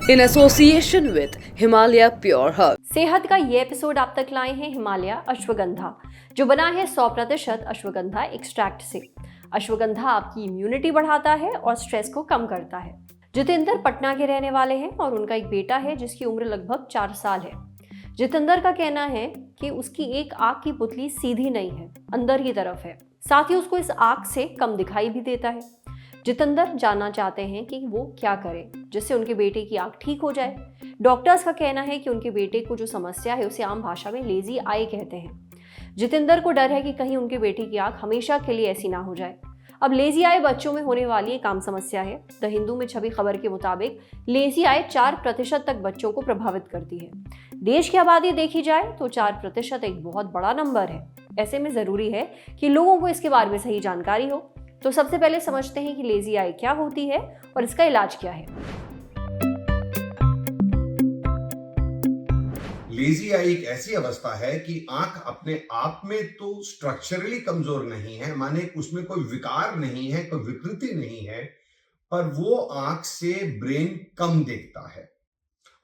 In association with Himalaya Pure Hug. सेहत का ये एपिसोड आप तक लाए हैं हिमालय अश्वगंधा, जो बना है 100% अश्वगंधा एक्सट्रैक्ट से। अश्वगंधा आपकी इम्यूनिटी बढ़ाता है और स्ट्रेस को कम करता है। जितेंद्र पटना के रहने वाले हैं और उनका एक बेटा है जिसकी उम्र लगभग 4 साल है। जितेंद्र का कहना है कि उसकी एक आंख की पुतली सीधी नहीं है, अंदर की तरफ है। साथ ही उसको इस आंख से कम दिखाई भी देता है। जितेंद्र जानना चाहते हैं कि वो क्या करें जिससे उनके बेटे की आंख ठीक हो जाए। डॉक्टर्स का कहना है कि उनके बेटे को जो समस्या है उसे आम भाषा में लेजी आई कहते हैं। जितेंद्र को डर है कि कहीं उनके बेटे की आंख हमेशा के लिए ऐसी ना हो जाए। अब लेजी आई बच्चों में होने वाली एक आम समस्या है। द हिंदू में छपी खबर के मुताबिक लेजी आई 4% तक बच्चों को प्रभावित करती है। देश की आबादी देखी जाए तो 4% एक बहुत बड़ा नंबर है। ऐसे में जरूरी है कि लोगों को इसके बारे में सही जानकारी हो। तो सबसे पहले समझते हैं कि लेजी आई क्या होती है और इसका इलाज क्या है। लेजी आई एक ऐसी अवस्था है कि आंख अपने आप में तो स्ट्रक्चरली कमजोर नहीं है, माने उसमें कोई विकार नहीं है, कोई विकृति नहीं है, पर वो आंख से ब्रेन कम देखता है।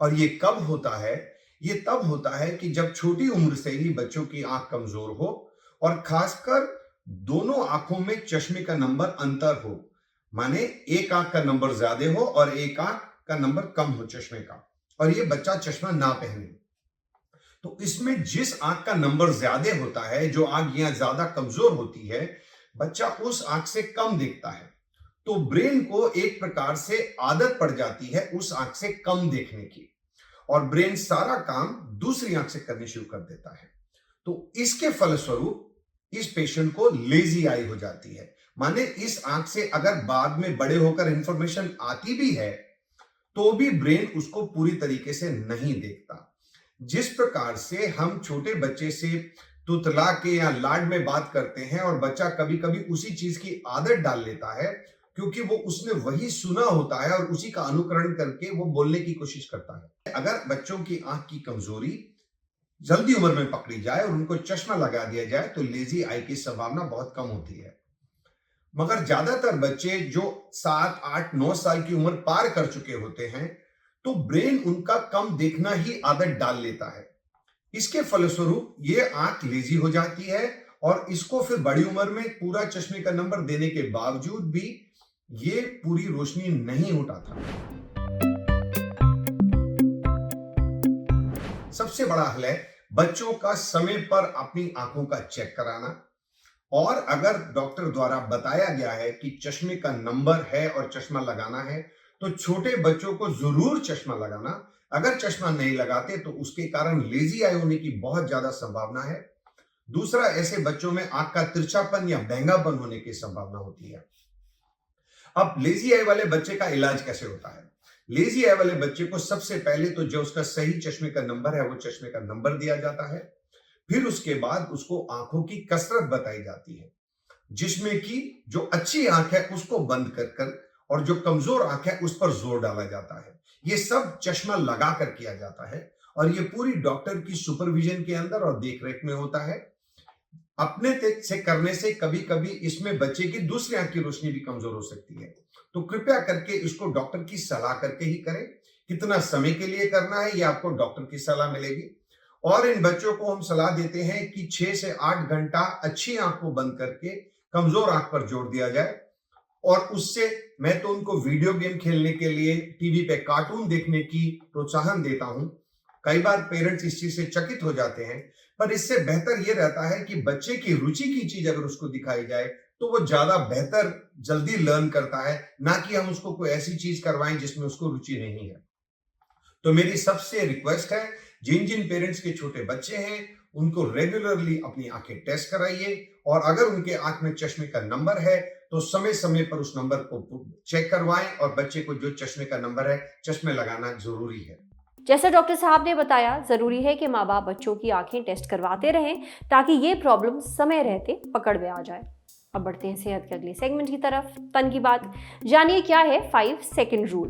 और ये कब होता है? ये तब होता है कि जब छोटी उम्र से ही बच्चों की आंख कमजोर हो और खासकर दोनों आंखों में चश्मे का नंबर अंतर हो, माने एक आंख का नंबर ज्यादा हो और एक आंख का नंबर कम हो चश्मे का, और ये बच्चा चश्मा ना पहने। तो इसमें जिस आंख का नंबर ज्यादा होता है, जो आंख यहां ज्यादा कमजोर होती है, बच्चा उस आंख से कम देखता है। तो ब्रेन को एक प्रकार से आदत पड़ जाती है उस आंख से कम देखने की, और ब्रेन सारा काम दूसरी आंख से करनी शुरू कर देता है। तो इसके फलस्वरूप इस पेशेंट को लेजी आई हो जाती है। माने इस आंख से अगर बाद में बड़े होकर इंफॉर्मेशन आती भी है तो भी ब्रेन उसको पूरी तरीके से नहीं देखता। जिस प्रकार से हम छोटे बच्चे से तुतला के या लाड में बात करते हैं और बच्चा कभी कभी उसी चीज की आदत डाल लेता है क्योंकि वो उसने वही सुना होता है और उसी का अनुकरण करके वो बोलने की कोशिश करता है। अगर बच्चों की आंख की कमजोरी जल्दी उम्र में पकड़ी जाए और उनको चश्मा लगा दिया जाए तो लेजी आई की संभावना बहुत कम होती है। मगर ज्यादातर बच्चे जो 7, 8, 9 साल की उम्र पार कर चुके होते हैं तो ब्रेन उनका कम देखना ही आदत डाल लेता है। इसके फलस्वरूप ये आंख लेजी हो जाती है और इसको फिर बड़ी उम्र में पूरा चश्मे का नंबर देने के बावजूद भी ये पूरी रोशनी नहीं उठाता। सबसे बड़ा हल है बच्चों का समय पर अपनी आंखों का चेक कराना, और अगर डॉक्टर द्वारा बताया गया है कि चश्मे का नंबर है और चश्मा लगाना है तो छोटे बच्चों को जरूर चश्मा लगाना। अगर चश्मा नहीं लगाते तो उसके कारण लेजी आई होने की बहुत ज्यादा संभावना है। दूसरा, ऐसे बच्चों में आंख का तिरछापन या बैंगापन होने की संभावना होती है। अब लेजी आई वाले बच्चे का इलाज कैसे होता है? लेजी आई वाले बच्चे को सबसे पहले तो जो उसका सही चश्मे का नंबर है वो चश्मे का नंबर दिया जाता है। फिर उसके बाद उसको आंखों की कसरत बताई जाती है, जिसमें कि जो अच्छी आंख है उसको बंद कर कर और जो कमजोर आंख है उस पर जोर डाला जाता है। ये सब चश्मा लगा कर किया जाता है और ये पूरी डॉक्टर की सुपरविजन के अंदर और देखरेख में होता है। अपने से करने से कभी कभी इसमें बच्चे की दूसरी आंख की रोशनी भी कमजोर हो सकती है। तो कृपया करके इसको डॉक्टर की सलाह करके ही करें। कितना समय के लिए करना है ये आपको डॉक्टर की सलाह मिलेगी। और इन बच्चों को हम सलाह देते हैं कि 6 से 8 घंटा अच्छी आंख को बंद करके कमजोर आंख पर जोर दिया जाए, और उससे मैं तो उनको वीडियो गेम खेलने के लिए, टीवी पे कार्टून देखने की प्रोत्साहन देता हूं। कई बार पेरेंट्स इस चीज से चकित हो जाते हैं, पर इससे बेहतर यह रहता है कि बच्चे की रुचि की चीज अगर उसको दिखाई जाए तो वो ज्यादा बेहतर जल्दी लर्न करता है, ना कि हम उसको कोई ऐसी चीज करवाएं जिसमें उसको रुचि नहीं है। तो मेरी सबसे रिक्वेस्ट है, जिन जिन पेरेंट्स के छोटे बच्चे हैं उनको रेगुलरली अपनी आंखें टेस्ट कराइए, और अगर उनके आंख में चश्मे का नंबर है तो समय समय पर उस नंबर को चेक करवाएं, और बच्चे को जो चश्मे का नंबर है चश्मे लगाना जरूरी है। जैसे डॉक्टर साहब ने बताया, जरूरी है कि माँ बाप बच्चों की आंखें टेस्ट करवाते रहें ताकि ये प्रॉब्लम समय रहते पकड़ में आ जाए। अब बढ़ते हैं सेहत के अगले सेगमेंट की तरफ, तन की बात। जानिए क्या है 5 सेकंड रूल।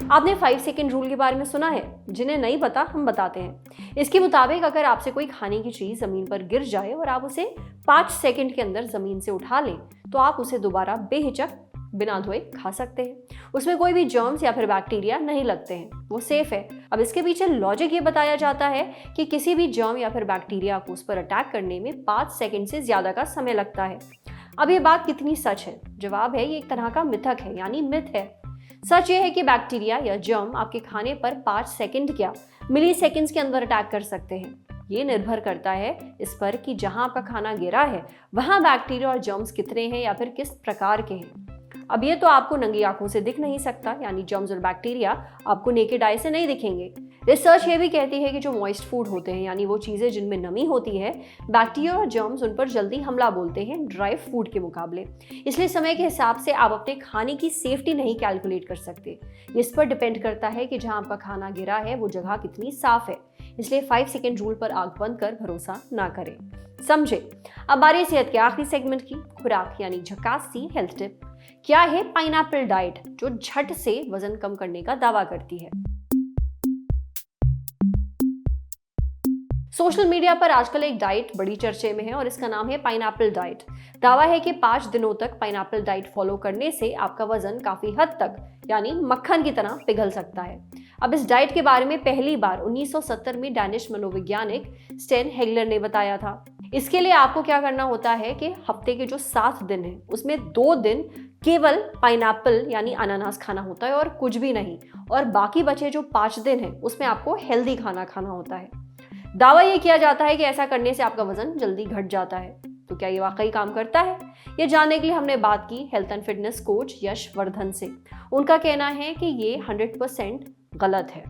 आपने 5 सेकंड रूल के बारे में सुना है? जिन्हें नहीं पता हम बताते हैं। इसके मुताबिक अगर आपसे कोई खाने की चीज जमीन पर गिर जाए और आप उसे 5 सेकंड के अंदर जमीन से उठा लें तो आप उसे दोबारा बेहिचक बिना धोए खा सकते हैं। उसमें कोई भी जर्म्स या फिर बैक्टीरिया नहीं लगते हैं, वो सेफ है। अब इसके पीछे लॉजिक ये बताया जाता है कि किसी भी जर्म या फिर बैक्टीरिया को उस पर अटैक करने में 5 सेकंड से ज्यादा का समय लगता है। अब ये बात कितनी सच है? जवाब है ये एक तरह का मिथक है, यानी मिथ है। सच ये है कि बैक्टीरिया या जर्म आपके खाने पर 5 सेकंड क्या मिली सेकंड्स के अंदर अटैक कर सकते हैं। ये निर्भर करता है इस पर कि जहां आपका खाना गिरा है वहां बैक्टीरिया और जर्म्स कितने हैं या फिर किस प्रकार के हैं। अब ये तो आपको नंगी आंखों से दिख नहीं सकता, यानी जर्म्स और बैक्टीरिया आपको नेकेड आई से नहीं दिखेंगे। रिसर्च ये भी कहती है कि जो मॉइस्ट फूड होते हैं, यानी वो चीज़ें जिनमें नमी होती है, बैक्टीरिया और जर्म्स उन पर जल्दी हमला बोलते हैं ड्राई फूड के मुकाबले। इसलिए समय के हिसाब से आप अपने खाने की सेफ्टी नहीं कैलकुलेट कर सकते। इस पर डिपेंड करता है कि जहाँ आपका खाना गिरा है वो जगह कितनी साफ है। इसलिए 5 सेकंड रूल पर आंख बंद कर भरोसा ना करें। समझे? अब बारी सेहत के आखिरी सेगमेंट की, खुराक यानी झकास सी हेल्थ टिप। क्या है पाइनएप्पल डाइट जो झट से वजन कम करने का दावा करती है? सोशल मीडिया पर आजकल एक डाइट बड़ी चर्चे में है और इसका नाम है पाइनएप्पल डाइट। दावा है कि 5 दिनों तक पाइनएप्पल डाइट फॉलो करने से आपका वजन काफी हद तक यानी मक्खन की तरह पिघल सकता है। अब इस डाइट के बारे में पहली बार 1970 में डैनिश मनोवैज्ञानिक स्टेन हेगलर ने बताया था। इसके लिए आपको क्या करना होता है कि हफ्ते के जो 7 दिन हैं उसमें 2 दिन केवल पाइनएप्पल यानी अनानास खाना होता है और कुछ भी नहीं, और बाकी बचे जो 5 दिन हैं उसमें आपको हेल्दी खाना खाना होता है। दावा ये किया जाता है कि ऐसा करने से आपका वजन जल्दी घट जाता है। तो क्या ये वाकई काम करता है? ये जानने के लिए हमने बात की हेल्थ एंड फिटनेस कोच यश वर्धन से। उनका कहना है कि ये 100% गलत है।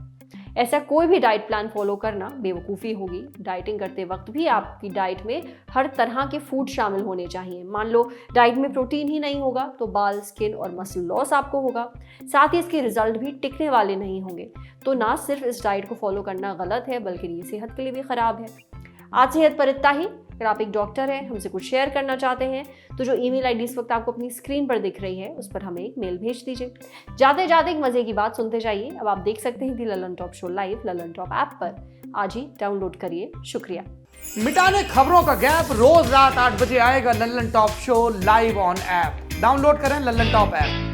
ऐसा कोई भी डाइट प्लान फॉलो करना बेवकूफ़ी होगी। डाइटिंग करते वक्त भी आपकी डाइट में हर तरह के फूड शामिल होने चाहिए। मान लो डाइट में प्रोटीन ही नहीं होगा तो बाल, स्किन और मसल लॉस आपको होगा। साथ ही इसके रिजल्ट भी टिकने वाले नहीं होंगे। तो ना सिर्फ इस डाइट को फॉलो करना गलत है बल्कि ये सेहत के लिए भी ख़राब है। आज सेहत पर इतना ही। अगर आप एक डॉक्टर हैं, हमसे कुछ शेयर करना चाहते हैं तो जो ईमेल आईडी इस वक्त आपको अपनी स्क्रीन पर दिख रही है उस पर हमें एक मेल भेज दीजिए। जाते जाते एक मजे की बात सुनते जाइए। अब आप देख सकते हैं the Lallantop show live Lallantop app पर। आज ही डाउनलोड करिए। शुक्रिया। मिटाने खबरों का गैप रोज रात 8 बजे आएगा Lalan top show live on app. Download करें ललन टॉप ऐप।